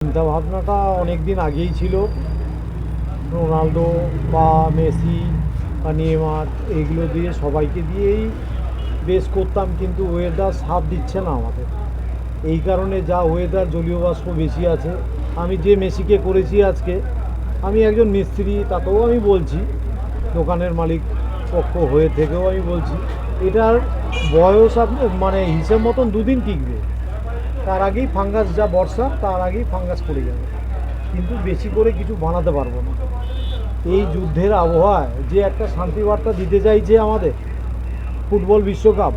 চিন্তাভাবনাটা অনেক দিন আগেই ছিল। রোনাল্ডো বা মেসি বা নেইমার এইগুলো দিয়ে সবাইকে দিয়েই বেশ করতাম, কিন্তু ওয়েদার সাথ দিচ্ছে না আমাদের। এই কারণে যা ওয়েদার জলীয় বাষ্প বেশি আছে। আমি যে মেসিকে করেছি আজকে, আমি একজন মিস্ত্রি, তাতেও আমি বলছি, দোকানের মালিক পক্ষ হয়ে থেকেও আমি বলছি, এটার বয়স আপনি মানে হিসেব মতন দুদিন টিকবে, তার আগেই ফাঙ্গাস, যা বর্ষা তার আগেই ফাঙ্গাস পড়ে যাবে, কিন্তু বেশি করে কিছু বানাতে পারবো না। এই যুদ্ধের আবহাওয়ায় যে একটা শান্তি বার্তা দিতে চাইছে আমাদের ফুটবল বিশ্বকাপ,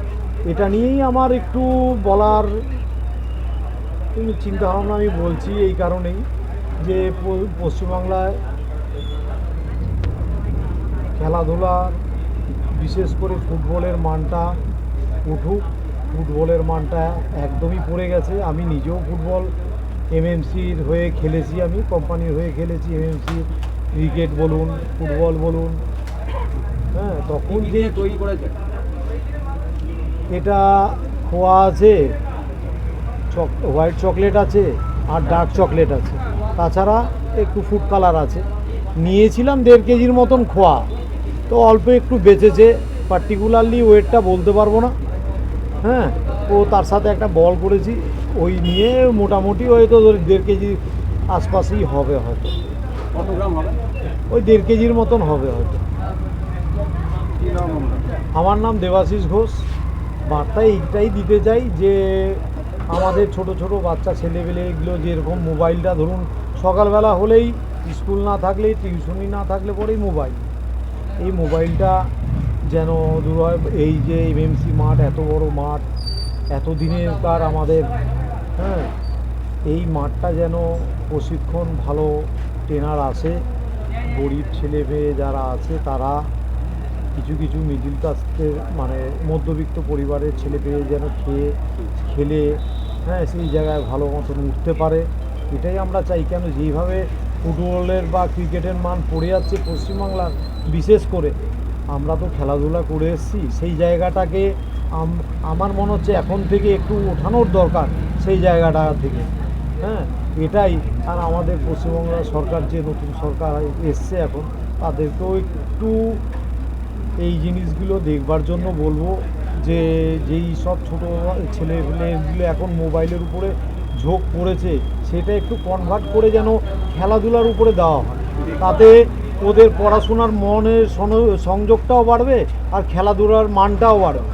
এটা নিয়েই আমার একটু বলার চিন্তাভাবনা। আমি বলছি এই কারণেই যে পশ্চিমবাংলায় খেলাধুলার, বিশেষ করে ফুটবলের মানটা উঠুক। ফুটবলের মানটা একদমই পড়ে গেছে। আমি নিজেও ফুটবল এমএমসির হয়ে খেলেছি, আমি কোম্পানির হয়ে খেলেছি। এমএমসি ক্রিকেট বলুন, ফুটবল বলুন, হ্যাঁ, তখন যে তৈরি করেছে এটা খোয়া আছে, হোয়াইট চকলেট আছে, আর ডার্ক চকলেট আছে, তাছাড়া একটু ফুড কালার আছে। নিয়েছিলাম 1.5 কেজির মতন খোয়া, তো অল্প একটু বেঁচেছে। পার্টিকুলারলি ওয়েটটা বলতে পারবো না। হ্যাঁ, ও তার সাথে একটা বল করেছি, ওই নিয়ে মোটামুটি হয়তো 1.5 কেজি আশপাশেই হবে হয়তো। কত গ্রাম হবে? ওই 1.5 কেজির মতন হবে হয়তো। কি নাম আপনার? আমার নাম দেবাশিস ঘোষ। বার্তা এইটাই দিতে চাই যে আমাদের ছোট ছোট বাচ্চা ছেলেপেলেগুলো যেরকম মোবাইলটা, ধরুন সকালবেলা হলেই, স্কুল না থাকলে, টিউশনি না থাকলে পরেই মোবাইল, এই মোবাইলটা যেন দূর হয়। এই যে এমএমসি মাঠ, এত বড় মাঠ, এত দিনেরকার আমাদের, হ্যাঁ, এই মাঠটা যেন প্রশিক্ষণ ভালো ট্রেনার আসে। গরিব ছেলে মেয়ে যারা আছে তারা, কিছু কিছু মিডিল ক্লাসের মানে মধ্যবিত্ত পরিবারের ছেলে পেয়ে যেন খেলে, হ্যাঁ, সেই জায়গায় ভালো মতন উঠতে পারে, এটাই আমরা চাই। কেন যেইভাবে ফুটবলের বা ক্রিকেটের মান পড়ে যাচ্ছে পশ্চিমবাংলার, বিশেষ করে আমরা তো খেলাধুলা করে এসেছি, সেই জায়গাটাকে আমার মনে হচ্ছে এখন থেকে একটু ওঠানোর দরকার সেই জায়গাটা থেকে। হ্যাঁ, এটাই। আর আমাদের পশ্চিমবাংলার সরকার, যে নতুন সরকার এসছে এখন, তাদেরকেও একটু এই জিনিসগুলো দেখবার জন্য বলবো, যে যেই সব ছোটো ছেলেমেয়েগুলো এখন মোবাইলের উপরে ঝোঁক পড়েছে, সেটা একটু কনভার্ট করে যেন খেলাধুলার উপরে দেওয়া হয়। তাতে ওদের পড়াশোনার মনের সংযোগটাও বাড়বে, আর খেলাধুলার মানটাও বাড়বে।